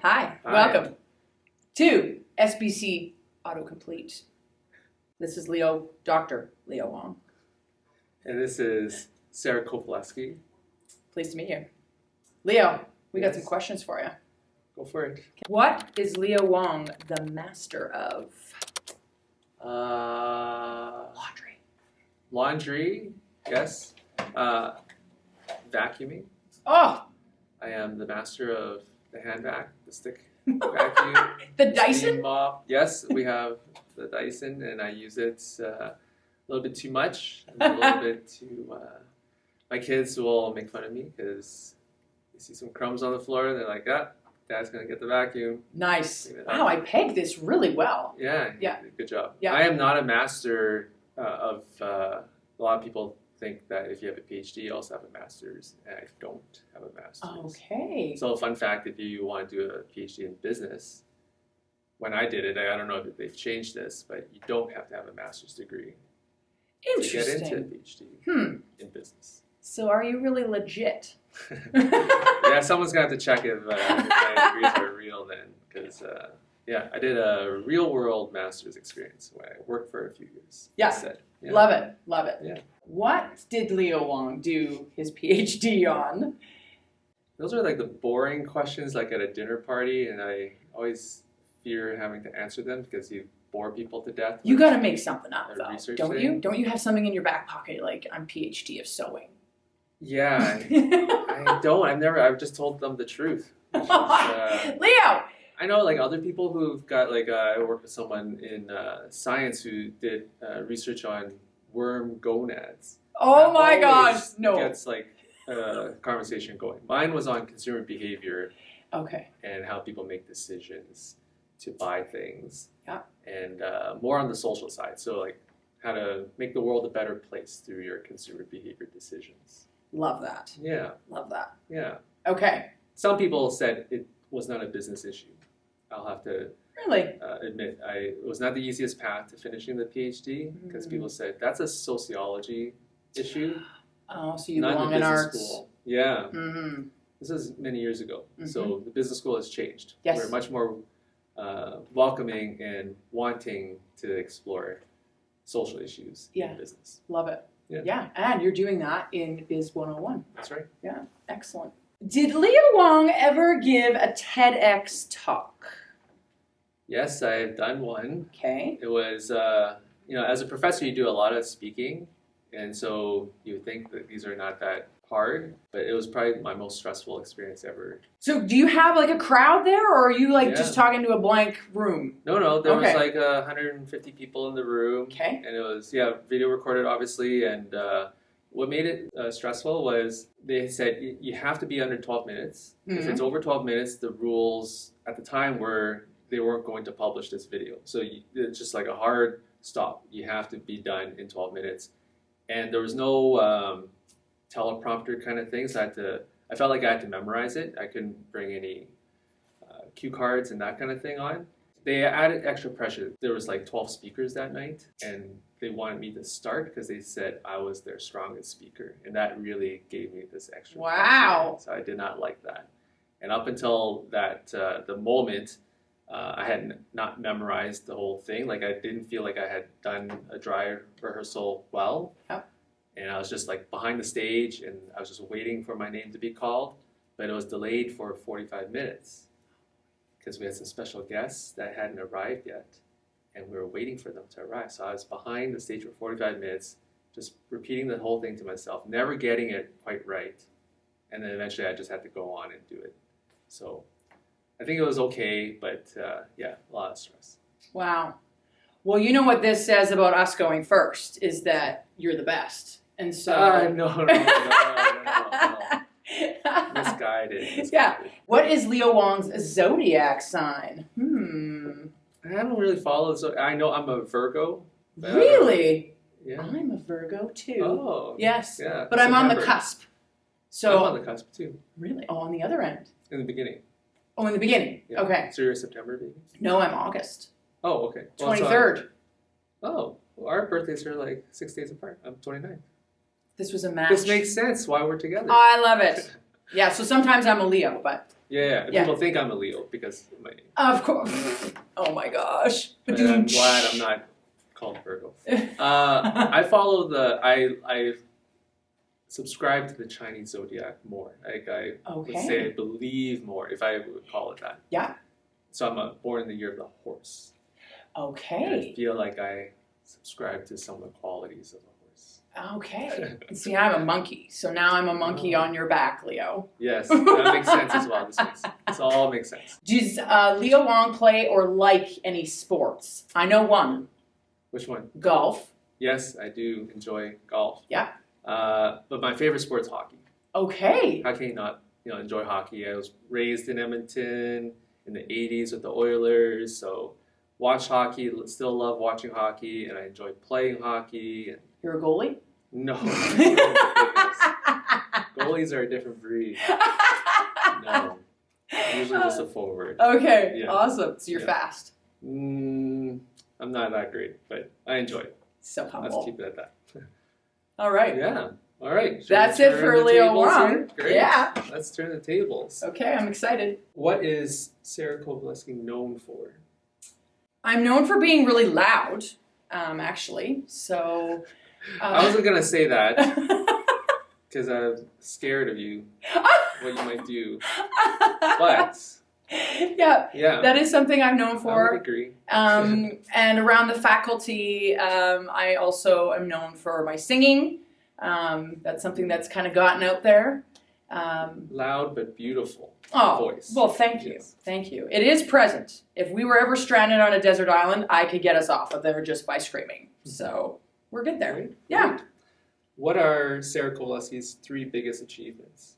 Hi, welcome to SBC Autocomplete. This is Dr. Leo Wong. And this is Sarah Kowalevsky. Pleased to meet you. Leo, we got some questions for you. Go for it. What is Leo Wong the master of? Laundry. Laundry, yes. Vacuuming. Oh! I am the master of the hand vac, the stick vacuum. The Dyson? Mop. Yes, we have the Dyson, and I use it a little bit too much, a little bit too... my kids will make fun of me because they see some crumbs on the floor, and they're like, Dad's going to get the vacuum. Nice. Wow, I pegged this really well. Yeah. Good job. Yeah. I am not a master of... a lot of people think that if you have a PhD, you also have a master's, and I don't have a master's. Okay. So fun fact, if you want to do a PhD in business, when I did it, I don't know if they've changed this, but you don't have to have a master's degree Interesting. to get into a PhD in business. So are you really legit? Yeah, someone's going to have to check if my degrees are real then, because I did a real world master's experience where I worked for a few years. Yeah. Instead. Yeah. Love it. Love it. Yeah. What did Leo Wong do his PhD on? Those are like the boring questions like at a dinner party, and I always fear having to answer them because you bore people to death. You got to make something up, a though, research don't thing. you? Don't you have something in your back pocket like, I'm PhD of sewing? Yeah, I don't. I've just told them the truth. Which is, Leo! I know like other people who've got like, I work with someone in science who did research on worm gonads. Oh my Always gosh, no. Gets like a conversation going. Mine was on consumer behavior. Okay. And how people make decisions to buy things. Yeah. And more on the social side. So like how to make the world a better place through your consumer behavior decisions. Love that. Yeah. Love that. Yeah. Okay. Some people said it was not a business issue. I'll have to Really? admit, it was not the easiest path to finishing the PhD because people said that's a sociology issue. Oh, so you not belong in in business arts. school. Yeah. Mm-hmm. This is many years ago. Mm-hmm. So the business school has changed. Yes. We're much more welcoming and wanting to explore social issues in business. Love it. Yeah. And you're doing that in Biz 101. That's right. Yeah, excellent. Did Leo Wong ever give a TEDx talk? Yes, I've done one. Okay. It was, as a professor, you do a lot of speaking, and so you think that these are not that hard, but it was probably my most stressful experience ever. So do you have like a crowd there, or are you like Yeah. just talking to a blank room? No, there Okay. was like 150 people in the room. Okay. And it was, video recorded, obviously, and what made it stressful was they said you have to be under 12 minutes. Mm-hmm. If it's over 12 minutes, the rules at the time were they weren't going to publish this video. So it's just like a hard stop. You have to be done in 12 minutes. And there was no teleprompter kind of thing, so I felt like I had to memorize it. I couldn't bring any cue cards and that kind of thing on. They added extra pressure. There was like 12 speakers that night, and they wanted me to start because they said I was their strongest speaker, and that really gave me this extra Wow. pressure. So I did not like that. And up until that, the moment, I had not memorized the whole thing. Like I didn't feel like I had done a dry rehearsal well. Yep. And I was just like behind the stage, and I was just waiting for my name to be called, but it was delayed for 45 minutes because we had some special guests that hadn't arrived yet, and we were waiting for them to arrive. So I was behind the stage for 45 minutes, just repeating the whole thing to myself, never getting it quite right. And then eventually I just had to go on and do it. So I think it was okay, but a lot of stress. Wow. Well, you know what this says about us going first is that you're the best. And so... No. Misguided. Yeah. What is Leo Wong's zodiac sign? I haven't really followed, so I know I'm a Virgo. Really? Yeah. I'm a Virgo too. Oh. Yes. Yeah. But I'm on the September. cusp. So I'm on the cusp too. Really? Oh, on the other end. In the beginning. Oh, in the beginning. Yeah. Okay. So you're a September baby? No, I'm August. Oh, okay. Well, 23rd. Well, our birthdays are like 6 days apart. I'm 29th. This was a match. This makes sense why we're together. I love it. Yeah, so sometimes I'm a Leo, but Yeah. Yeah. People think I'm a Leo because of my name. Of course. Oh my gosh. But I'm glad I'm not called Virgo. I follow I subscribe to the Chinese zodiac more. Like I would say I believe more, if I would call it that. Yeah. So I'm born in the year of the horse. Okay. And I feel like I subscribe to some of the qualities of a horse. Okay. See, I'm a monkey, so now I'm a monkey on your back, Leo. Yes, that makes sense as well. This all makes sense. Does Leo Wong play or like any sports? I know one. Which one? Golf. Yes, I do enjoy golf. Yeah. But my favorite sport is hockey. Okay. How can you not, enjoy hockey? I was raised in Edmonton in the 80s with the Oilers, so watch hockey, still love watching hockey, and I enjoy playing hockey. And You're a goalie? no. Goalies are a different breed. No. Usually just a forward. Okay, Yeah. Awesome. So you're fast. I'm not that great, but I enjoy it. So humble. Let's keep it at that. All right. Yeah. All right. Shall That's we it turn for the Leo tables Wong. here? Great. Yeah. Let's turn the tables. Okay, I'm excited. What is Sarah Kowalevsky known for? I'm known for being really loud, actually. So. I wasn't gonna say that because I'm scared of you, what you might do. But yeah, that is something I'm known I for. would agree. And around the faculty, I also am known for my singing. That's something that's kind of gotten out there. Loud but beautiful voice. Well, thank you. Yes. Thank you. It is present. If we were ever stranded on a desert island, I could get us off of there just by screaming. So we're good there. Great. Yeah. What are Sarah Kowalewski's 3 biggest achievements?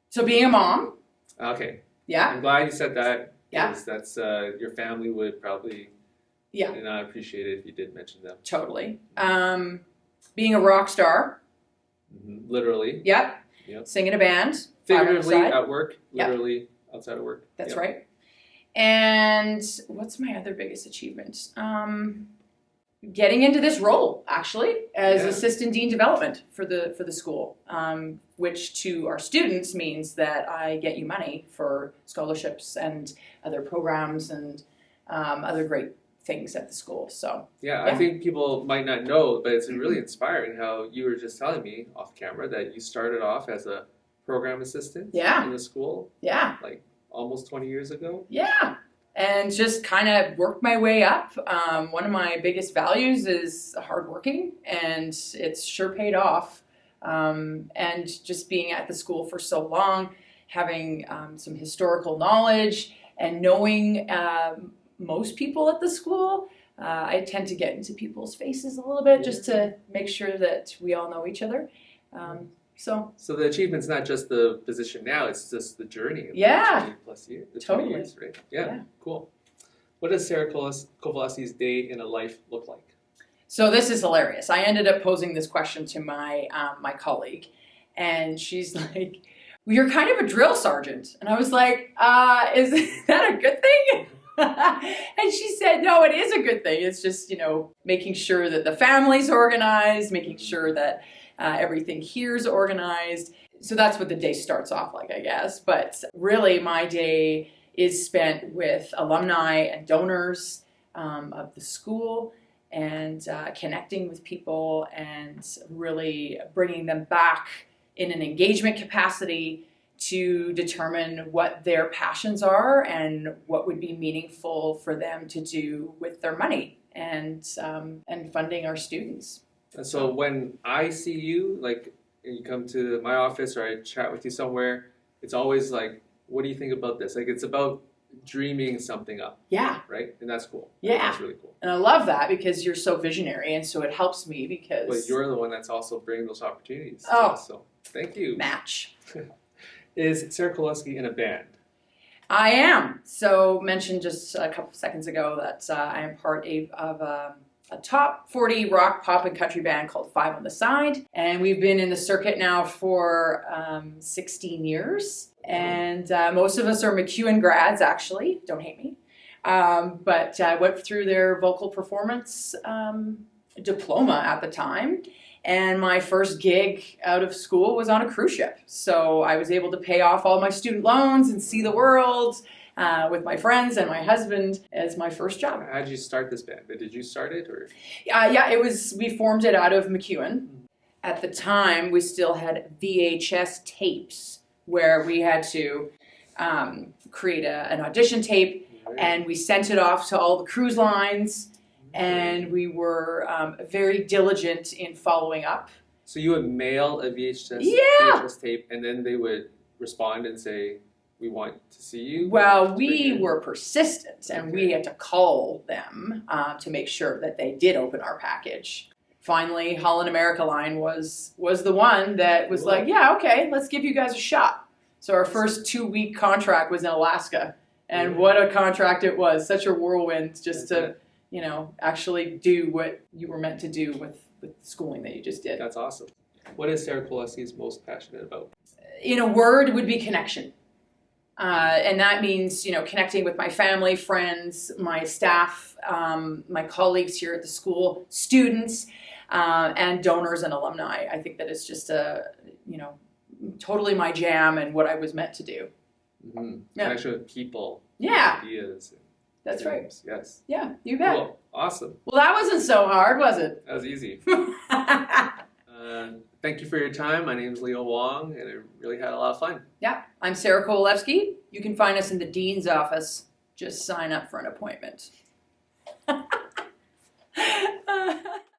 So being a mom. Okay. Yeah. I'm glad you said that. Yeah. Because that's your family would probably not appreciate it if you did mention them. Totally. Being a rock star. Mm-hmm. Literally. Yep. Sing in a band. Figuratively at work. Literally outside of work. That's right. And what's my other biggest achievement? Getting into this role, actually, as assistant dean development for the school, which to our students means that I get you money for scholarships and other programs and other great things at the school. So I think people might not know, but it's really inspiring how you were just telling me off camera that you started off as a program assistant in the school. Yeah. Like almost 20 years ago. Yeah. And just kind of worked my way up. One of my biggest values is hardworking, and it's sure paid off. And just being at the school for so long, having some historical knowledge, and knowing most people at the school, I tend to get into people's faces a little bit just to make sure that we all know each other. So the achievement's not just the position now, it's just the journey of 20 plus years. The 20 years, right? Yeah, cool. What does Sarah Kowalewski's day in a life look like? So this is hilarious. I ended up posing this question to my my colleague, and she's like, well, you're kind of a drill sergeant. And I was like, is that a good thing? And she said, no, it is a good thing. It's just, making sure that the family's organized, making sure that everything here is organized. So that's what the day starts off like, I guess. But really, my day is spent with alumni and donors of the school and connecting with people and really bringing them back in an engagement capacity to determine what their passions are and what would be meaningful for them to do with their money and funding our students. And so when I see you, like you come to my office or I chat with you somewhere, it's always like, what do you think about this? Like it's about dreaming something up. Yeah. Right? And that's cool. Yeah. That's really cool. And I love that because you're so visionary, and so it helps me because... But you're the one that's also bringing those opportunities. Oh. So thank you. Match. Is Sarah Kowalewsky in a band? I am. So mentioned just a couple seconds ago that I am part of a top 40 rock, pop, and country band called Five on the Side. And we've been in the circuit now for 16 years. And most of us are McEwen grads, actually. Don't hate me. But I went through their vocal performance diploma at the time. And my first gig out of school was on a cruise ship. So I was able to pay off all my student loans and see the world with my friends and my husband as my first job. How did you start this band? Did you start it, or? Yeah, we formed it out of MacEwan. At the time, we still had VHS tapes where we had to create an audition tape, and we sent it off to all the cruise lines. And we were very diligent in following up. So you would mail a VHS, Yeah. VHS tape, and then they would respond and say, "We want to see you." Well, we were persistent, and we had to call them to make sure that they did open our package. Finally, Holland America Line was the one that was like, "Yeah, okay, let's give you guys a shot." So our first 2-week contract was in Alaska, and what a contract it was! Such a whirlwind, just to actually do what you were meant to do with the schooling that you just did. That's awesome. What is Sarah Kowalevsky most passionate about? In a word, it would be connection. And that means, connecting with my family, friends, my staff, my colleagues here at the school, students, and donors and alumni. I think that it's just totally my jam and what I was meant to do. Mm-hmm. Yeah. Connection with people, Yeah. ideas. That's right. Yes. Yeah, you bet. Cool. Awesome. Well, that wasn't so hard, was it? That was easy. Thank you for your time. My name is Leo Wong, and I really had a lot of fun. Yeah, I'm Sarah Kowalevsky. You can find us in the dean's office. Just sign up for an appointment.